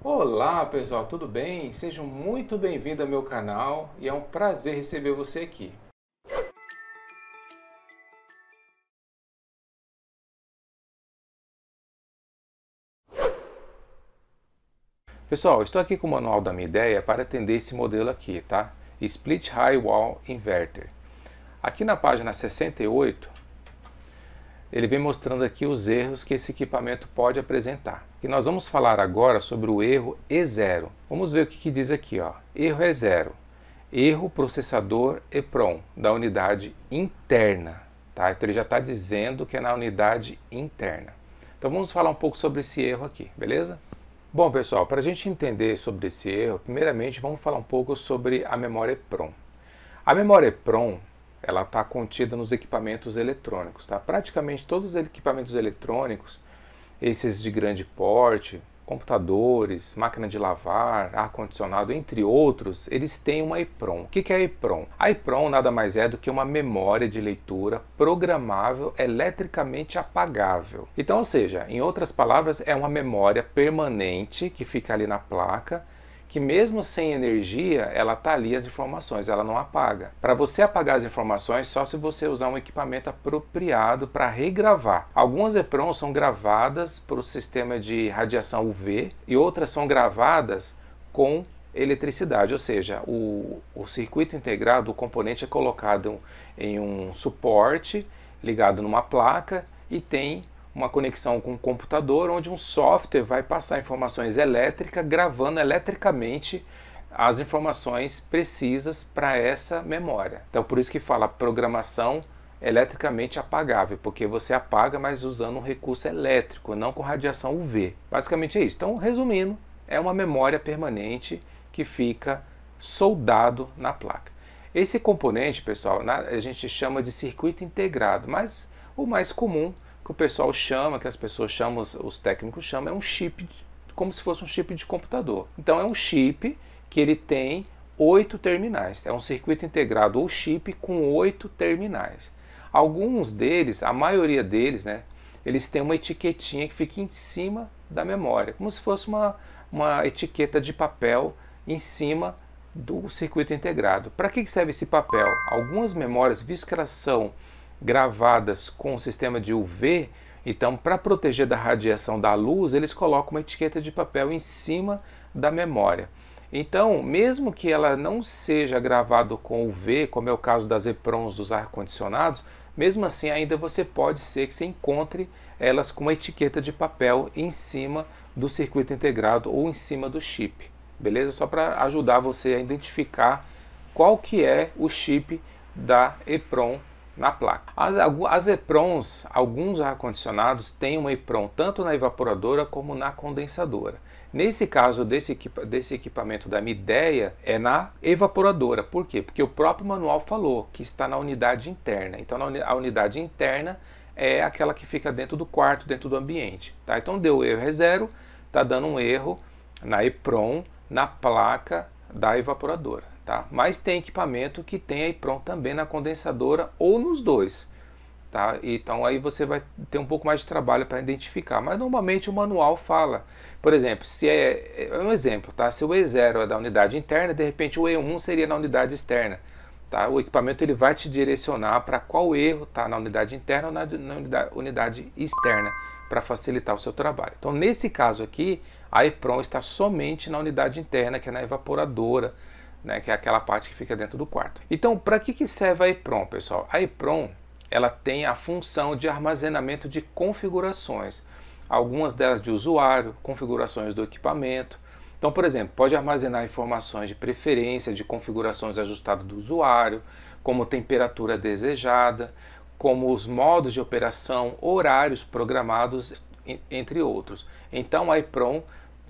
Olá pessoal, tudo bem? Sejam muito bem-vindos ao meu canal e é um prazer receber você aqui. Pessoal, estou aqui com o manual da minha ideia para atender esse modelo aqui, tá? Split High Wall Inverter. Aqui na página 68, ele vem mostrando aqui os erros que esse equipamento pode apresentar. E nós vamos falar agora sobre o erro E0. Vamos ver o que diz aqui, ó. Erro E0. Erro processador EEPROM, da unidade interna. Tá? Então ele já está dizendo que é na unidade interna. Então vamos falar um pouco sobre esse erro aqui, beleza? Bom pessoal, para a gente entender sobre esse erro, primeiramente vamos falar um pouco sobre a memória EEPROM. A memória EEPROM, ela está contida nos equipamentos eletrônicos. Tá? Praticamente todos os equipamentos eletrônicos, esses de grande porte, computadores, máquina de lavar, ar-condicionado, entre outros, eles têm uma EEPROM. O que é a EEPROM? A EEPROM nada mais é do que uma memória de leitura programável eletricamente apagável. Então, ou seja, em outras palavras, é uma memória permanente que fica ali na placa, que mesmo sem energia, ela está ali as informações, ela não apaga. Para você apagar as informações, só se você usar um equipamento apropriado para regravar. Algumas EEPROMs são gravadas por um sistema de radiação UV e outras são gravadas com eletricidade, ou seja, o circuito integrado, o componente é colocado em um suporte ligado numa placa e tem uma conexão com um computador onde um software vai passar informações elétricas, gravando eletricamente as informações precisas para essa memória. Então por isso que fala programação eletricamente apagável, porque você apaga, mas usando um recurso elétrico, não com radiação UV. Basicamente é isso. Então, resumindo, é uma memória permanente que fica soldado na placa. Esse componente, pessoal, a gente chama de circuito integrado, mas o mais comum que o pessoal chama, que as pessoas chamam, os técnicos chamam, é um chip, como se fosse um chip de computador. Então é um chip que ele tem 8 terminais. É um circuito integrado ou chip com 8 terminais. Alguns deles, a maioria deles, né, eles têm uma etiquetinha que fica em cima da memória, como se fosse uma etiqueta de papel em cima do circuito integrado. Para que serve esse papel? Algumas memórias, visto que elas são gravadas com o sistema de UV, então para proteger da radiação da luz, eles colocam uma etiqueta de papel em cima da memória. Então, mesmo que ela não seja gravada com UV, como é o caso das EEPROMs dos ar-condicionados, mesmo assim ainda pode ser que você encontre elas com uma etiqueta de papel em cima do circuito integrado ou em cima do chip. Beleza? Só para ajudar você a identificar qual que é o chip da EEPROM na placa. As EEPROMs, alguns ar-condicionados têm uma EEPROM tanto na evaporadora como na condensadora. Nesse caso desse equipamento da minha ideia é na evaporadora. Por quê? Porque o próprio manual falou que está na unidade interna. Então a unidade interna é aquela que fica dentro do quarto, dentro do ambiente. Tá? Então deu erro E0, está dando um erro na EEPROM, na placa da evaporadora. Tá? Mas tem equipamento que tem a EEPROM também na condensadora ou nos dois. Tá? Então aí você vai ter um pouco mais de trabalho para identificar. Mas normalmente o manual fala. Por exemplo, se é um exemplo, tá? Se o E0 é da unidade interna, de repente o E1 seria na unidade externa. Tá? O equipamento ele vai te direcionar para qual erro está na unidade interna ou na unidade externa, para facilitar o seu trabalho. Então nesse caso aqui, a EEPROM está somente na unidade interna, que é na evaporadora, né, que é aquela parte que fica dentro do quarto. Então, para que serve a EEPROM, pessoal? A EEPROM, ela tem a função de armazenamento de configurações. Algumas delas de usuário, configurações do equipamento. Então, por exemplo, pode armazenar informações de preferência, de configurações ajustadas do usuário, como temperatura desejada, como os modos de operação, horários programados, entre outros. Então, a EEPROM,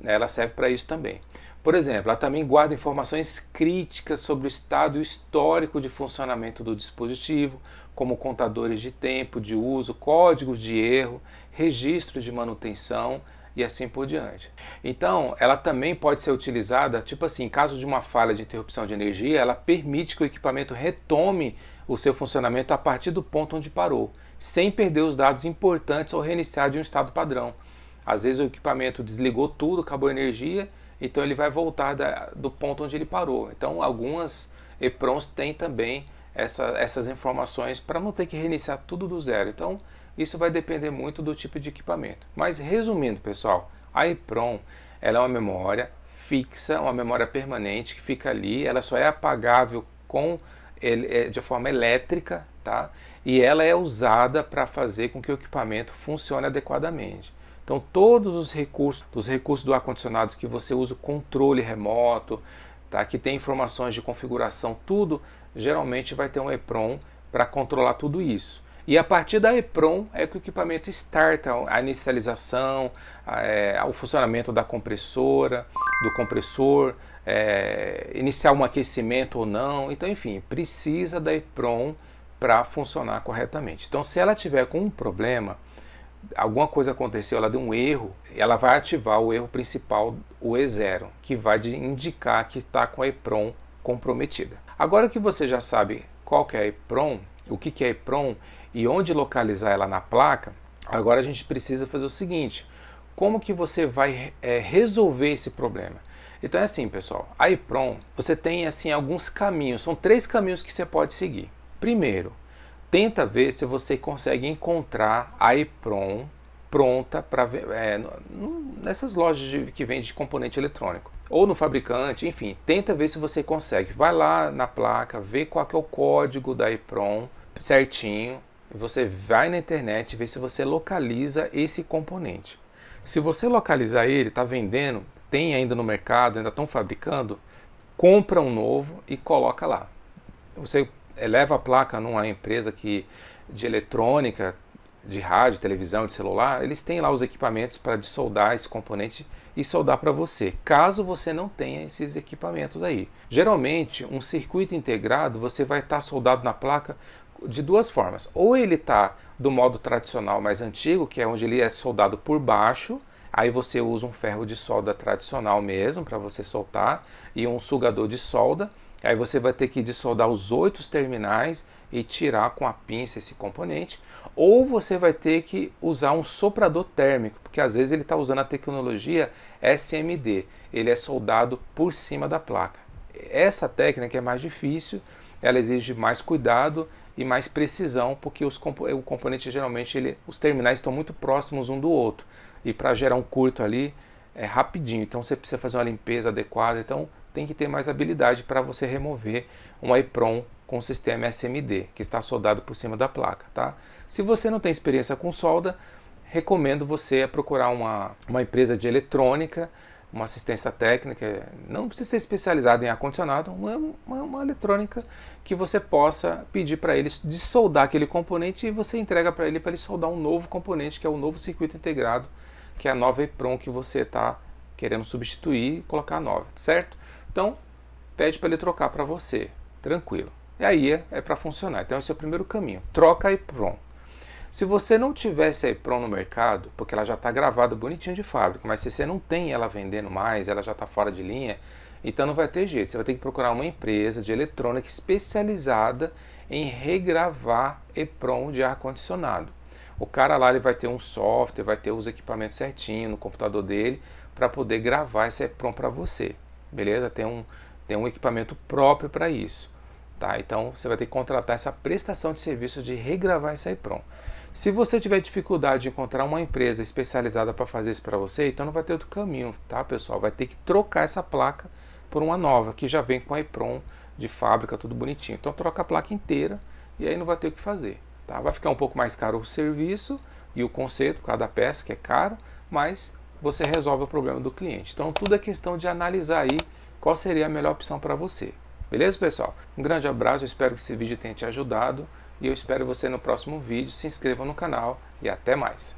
ela serve para isso também. Por exemplo, ela também guarda informações críticas sobre o estado histórico de funcionamento do dispositivo, como contadores de tempo, de uso, códigos de erro, registros de manutenção e assim por diante. Então, ela também pode ser utilizada, tipo assim, em caso de uma falha de interrupção de energia, ela permite que o equipamento retome o seu funcionamento a partir do ponto onde parou, sem perder os dados importantes ou reiniciar de um estado padrão. Às vezes o equipamento desligou tudo, acabou a energia, então ele vai voltar do ponto onde ele parou. Então algumas EPROMs têm também essas informações para não ter que reiniciar tudo do zero. Então isso vai depender muito do tipo de equipamento. Mas resumindo, pessoal, a EPROM ela é uma memória fixa, uma memória permanente que fica ali, ela só é apagável de forma elétrica, tá? E ela é usada para fazer com que o equipamento funcione adequadamente. Então todos os recursos do ar-condicionado que você usa o controle remoto, tá? Que tem informações de configuração, tudo geralmente vai ter um EPROM para controlar tudo isso. E a partir da EPROM é que o equipamento starta a inicialização, o funcionamento da compressora, do compressor, iniciar um aquecimento ou não. Então, enfim, precisa da EPROM para funcionar corretamente. Então, se ela tiver com um problema, alguma coisa aconteceu, ela deu um erro, ela vai ativar o erro principal, o E0, que vai indicar que está com a EPROM comprometida. Agora que você já sabe qual que é a EPROM, o que é a EPROM e onde localizar ela na placa, agora a gente precisa fazer o seguinte: como que você vai resolver esse problema? Então é assim, pessoal, a EPROM, você tem assim alguns caminhos, são 3 caminhos que você pode seguir. Primeiro, tenta ver se você consegue encontrar a EPROM pronta para nessas lojas que vendem componente eletrônico, ou no fabricante, enfim, tenta ver se você consegue. Vai lá na placa, vê qual que é o código da EPROM certinho, você vai na internet e vê se você localiza esse componente. Se você localizar ele, está vendendo, tem ainda no mercado, ainda estão fabricando, compra um novo e coloca lá. Você leva a placa numa empresa de eletrônica, de rádio, televisão, de celular, eles têm lá os equipamentos para desoldar esse componente e soldar para você, caso você não tenha esses equipamentos aí. Geralmente, um circuito integrado, você vai estar soldado na placa de 2 formas. Ou ele está do modo tradicional mais antigo, que é onde ele é soldado por baixo, aí você usa um ferro de solda tradicional mesmo para você soltar, e um sugador de solda. Aí você vai ter que dessoldar os 8 terminais e tirar com a pinça esse componente. Ou você vai ter que usar um soprador térmico, porque às vezes ele está usando a tecnologia SMD. Ele é soldado por cima da placa. Essa técnica é mais difícil, ela exige mais cuidado e mais precisão, porque o componente geralmente, os terminais estão muito próximos um do outro. E para gerar um curto ali, é rapidinho. Então você precisa fazer uma limpeza adequada. Então tem que ter mais habilidade para você remover um EPROM com o sistema SMD, que está soldado por cima da placa, tá? Se você não tem experiência com solda, recomendo você procurar uma empresa de eletrônica, uma assistência técnica, não precisa ser especializada em ar-condicionado, uma eletrônica que você possa pedir para eles de soldar aquele componente e você entrega para ele soldar um novo componente, que é o novo circuito integrado, que é a nova EPROM que você está querendo substituir e colocar a nova, certo? Então, pede para ele trocar para você, tranquilo. E aí é para funcionar. Então esse é o primeiro caminho, troca a EPROM. Se você não tivesse a EPROM no mercado, porque ela já está gravada bonitinho de fábrica, mas se você não tem ela vendendo mais, ela já está fora de linha, então não vai ter jeito. Você vai ter que procurar uma empresa de eletrônica especializada em regravar EPROM de ar-condicionado. O cara lá ele vai ter um software, vai ter os equipamentos certinho no computador dele para poder gravar essa EPROM para você. Beleza? Tem um equipamento próprio para isso. Tá? Então você vai ter que contratar essa prestação de serviço de regravar essa EPROM. Se você tiver dificuldade de encontrar uma empresa especializada para fazer isso para você, então não vai ter outro caminho, tá, pessoal? Vai ter que trocar essa placa por uma nova, que já vem com a EPROM de fábrica, tudo bonitinho. Então troca a placa inteira e aí não vai ter o que fazer. Tá? Vai ficar um pouco mais caro o serviço e o conserto, por causa da peça, que é caro, mas você resolve o problema do cliente. Então tudo é questão de analisar aí qual seria a melhor opção para você. Beleza, pessoal? Um grande abraço, eu espero que esse vídeo tenha te ajudado e eu espero você no próximo vídeo. Se inscreva no canal e até mais.